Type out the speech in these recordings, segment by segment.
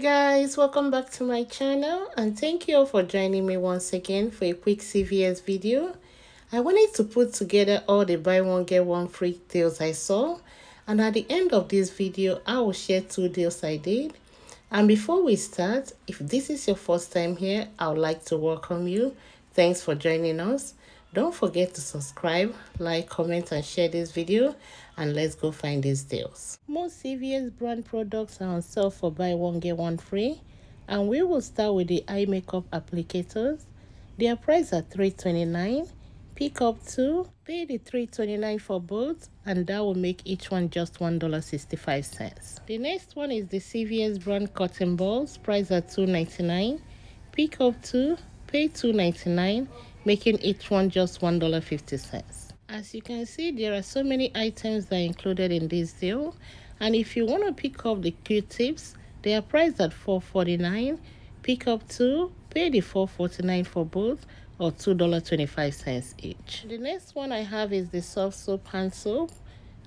Guys, welcome back to my channel and thank you all for joining me once again for a quick CVS video. I wanted to put together all the buy one get one free deals I saw, and at the end of this video I will share 2 deals I did. And before we start, if this is your first time here, I would like to welcome you. Thanks for joining us. Don't forget to subscribe, like, comment and share this video, and let's go find these deals. Most CVS brand products are on sale for buy one get one free, and we will start with the eye makeup applicators. Their price at $3.29. Pick up 2, pay the $3.29 for both, and that will make each one just $1.65. The next one is the CVS brand cotton balls, priced at $2.99. Pick up 2, pay $2.99, making each one just $1.50. As you can see, there are so many items that are included in this deal, and if you want to pick up the Q-tips, they are priced at $4.49. Pick up 2, pay the $4.49 for both, or $2.25 each. The next one I have is the soft soap hand soap.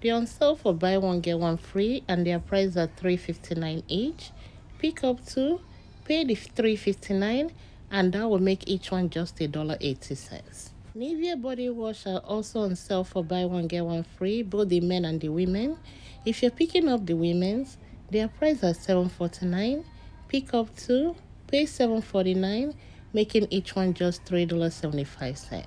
They're on sale for buy one get one free, and they are priced at $3.59 each. Pick up 2, pay the $3.59, and that will make each one just $1.80. Nivea body wash are also on sale for buy one get one free, both the men and the women. If you're picking up the women's, they are priced at $7.49. Pick up 2, pay $7.49, making each one just $3.75.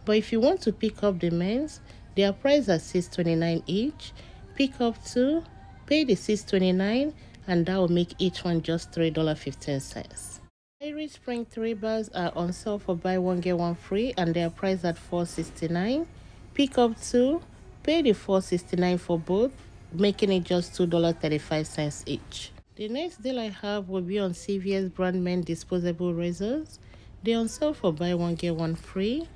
But if you want to pick up the men's, they are priced at $6.29 each. Pick up 2, pay the $6.29, and that will make each one just $3.15. Irish Spring 3 bars are on sale for buy one get one free, and they are priced at $4.69. Pick up 2, pay the $4.69 for both, making it just $2.35 each. The next deal I have will be on CVS brand men disposable razors. They are on sale for buy one get one free.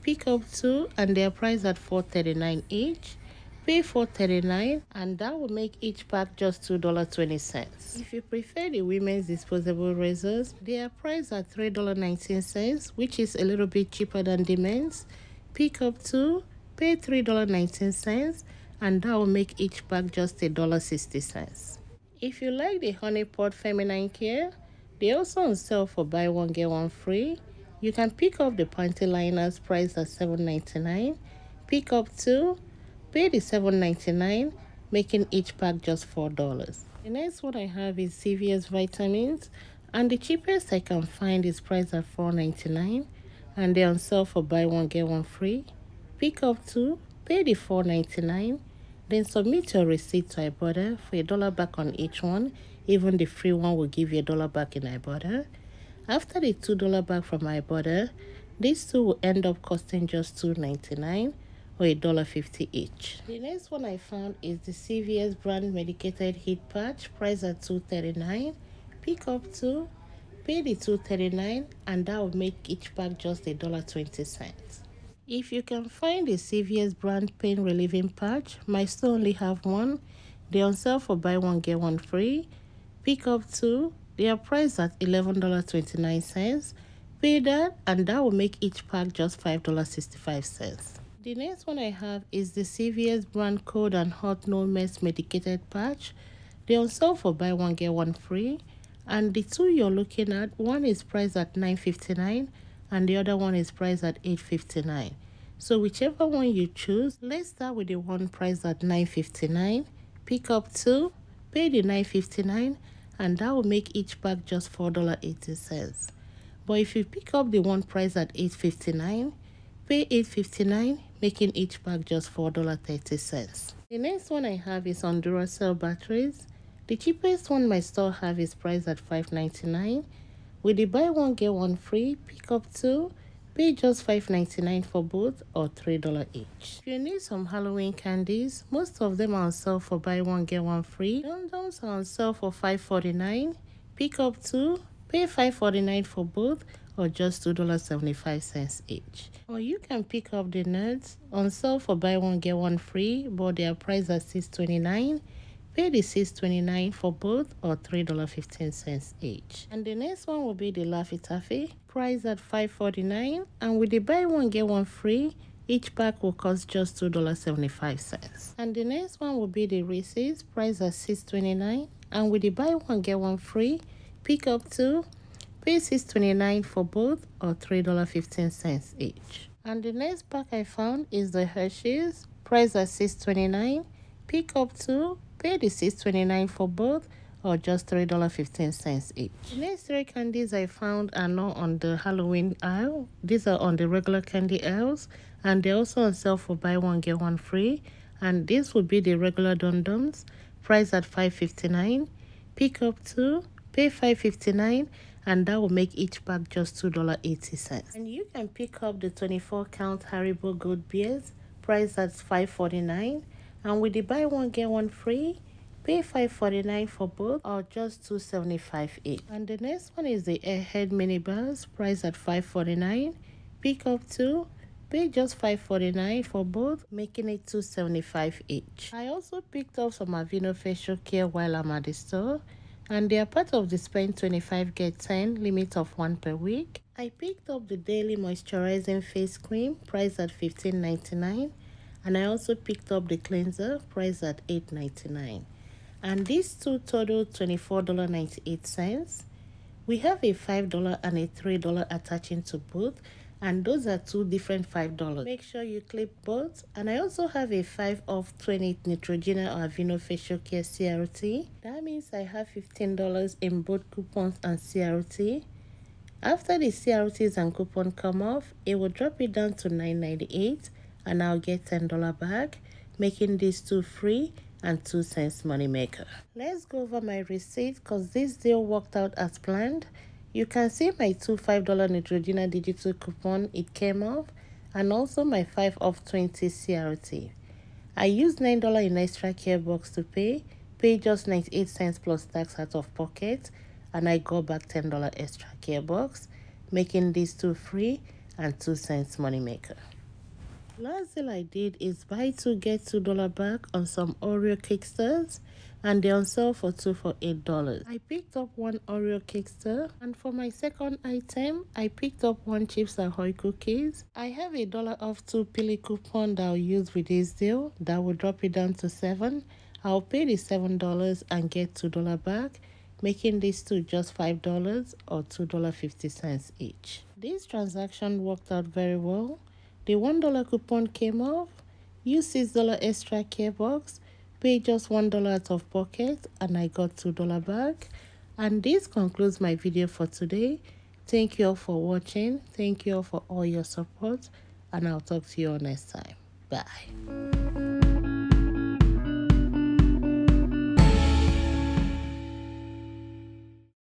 Pick up 2, and they are priced at $4.39 each. Pay $4.39, and that will make each pack just $2.20. If you prefer the women's disposable razors, they are priced at $3.19, which is a little bit cheaper than the men's. Pick up 2, pay $3.19, and that will make each pack just $1.60. If you like the Honey Pot feminine care, they are also on sale for buy one get one free. You can pick up the panty liners priced at $7.99. Pick up 2, pay the $7.99, making each pack just $4. The next one I have is CVS vitamins, and the cheapest I can find is priced at $4.99, and they're on sale for buy one get one free. Pick up 2, pay the $4.99, then submit your receipt to Ibotta for $1 back on each one. Even the free one will give you $1 back in Ibotta. After the $2 back from Ibotta, these two will end up costing just $2.99. or $1.50 each. The next one I found is the CVS brand medicated heat patch, priced at $2.39. Pick up 2, pay the $2.39, and that will make each pack just $1.20. If you can find the CVS brand pain relieving patch, my store only have one. They're on sale for buy one get one free. Pick up 2, they are priced at $11.29. Pay that, and that will make each pack just $5.65. The next one I have is the CVS brand cold and hot no mess medicated patch. They're on sale for buy one get one free, and the two you're looking at, one is priced at $9.59 and the other one is priced at $8.59. So whichever one you choose, let's start with the one priced at $9.59. Pick up 2, pay the $9.59, and that will make each pack just $4.80. But if you pick up the one priced at $8.59, pay $8.59, making each pack just $4.30. The next one I have is on Duracell batteries. The cheapest one my store have is priced at $5.99. With the buy one get one free, pick up 2, pay just $5.99 for both, or $3 each. If you need some Halloween candies, most of them are on sale for buy one get one free. Dum-Dums are on sale for $5.49. Pick up 2, pay $5.49 for both, or just $2.75 each. Or you can pick up the nuts, on sale for buy one get one free, but they are priced at $6.29. Pay the $6.29 for both, or $3.15 each. And the next one will be the Laffy Taffy, priced at $5.49, and with the buy one get one free, each pack will cost just $2.75. And the next one will be the Reese's, priced at $6.29, And with the buy one get one free, pick up two, pay $6.29 for both or $3.15 each. And the next pack I found is the Hershey's, priced at $6.29, pick up two, pay the $6.29 for both or just $3.15 each. The next three candies I found are not on the Halloween aisle. These are on the regular candy aisles, and they're also on sale for buy one get one free. And this would be the regular Dum-Dums, priced at $5.59, pick up two, pay $5.59, and that will make each pack just $2.80. And you can pick up the 24-count Haribo Gold Beers, priced at $5.49, and with the buy one get one free, pay $5.49 for both or just $2.75 each. And the next one is the Airhead Mini Bars, priced at $5.49, pick up two, pay just $5.49 for both, making it $2.75 each. I also picked up some Aveeno facial care while I'm at the store, and they are part of the spend 25 get 10 limit of 1 per week. I picked up the daily moisturizing face cream, priced at $15.99, and I also picked up the cleanser, priced at $8.99. And these two total $24.98. We have a $5 and a $3 attaching to both, and those are two different $5. Make sure you clip both. And I also have a 5 off 20 Neutrogena or Aveeno facial care CRT. That means I have $15 in both coupons and CRT. After the CRTs and coupon come off, it will drop it down to $9.98, and I'll get $10 back, making these two free and 2 cents money maker. Let's go over my receipt because this deal worked out as planned. You can see my two $5 Neutrogena digital coupon, it came off, and also my 5 off 20 CRT. I used $9 in extra care box to pay just 98 cents plus tax out of pocket, and I got back $10 extra care box, making these two free and 2 cents money maker. Last deal I did is buy two get $2 back on some Oreo Kicksters, and they're on sale for 2 for $8. I picked up one Oreo Kickster, and for my second item, I picked up one Chips Ahoy cookies. I have a $1 off 2 Pili coupon that I'll use with this deal. That will drop it down to $7. I'll pay the $7 and get $2 back, making these two just $5 or $2.50 each. This transaction worked out very well. The $1 coupon came off, used $6 extra care box, paid just $1 out of pocket, and I got $2 back. And this concludes my video for today. Thank you all for watching. Thank you all for all your support, and I'll talk to you all next time. Bye.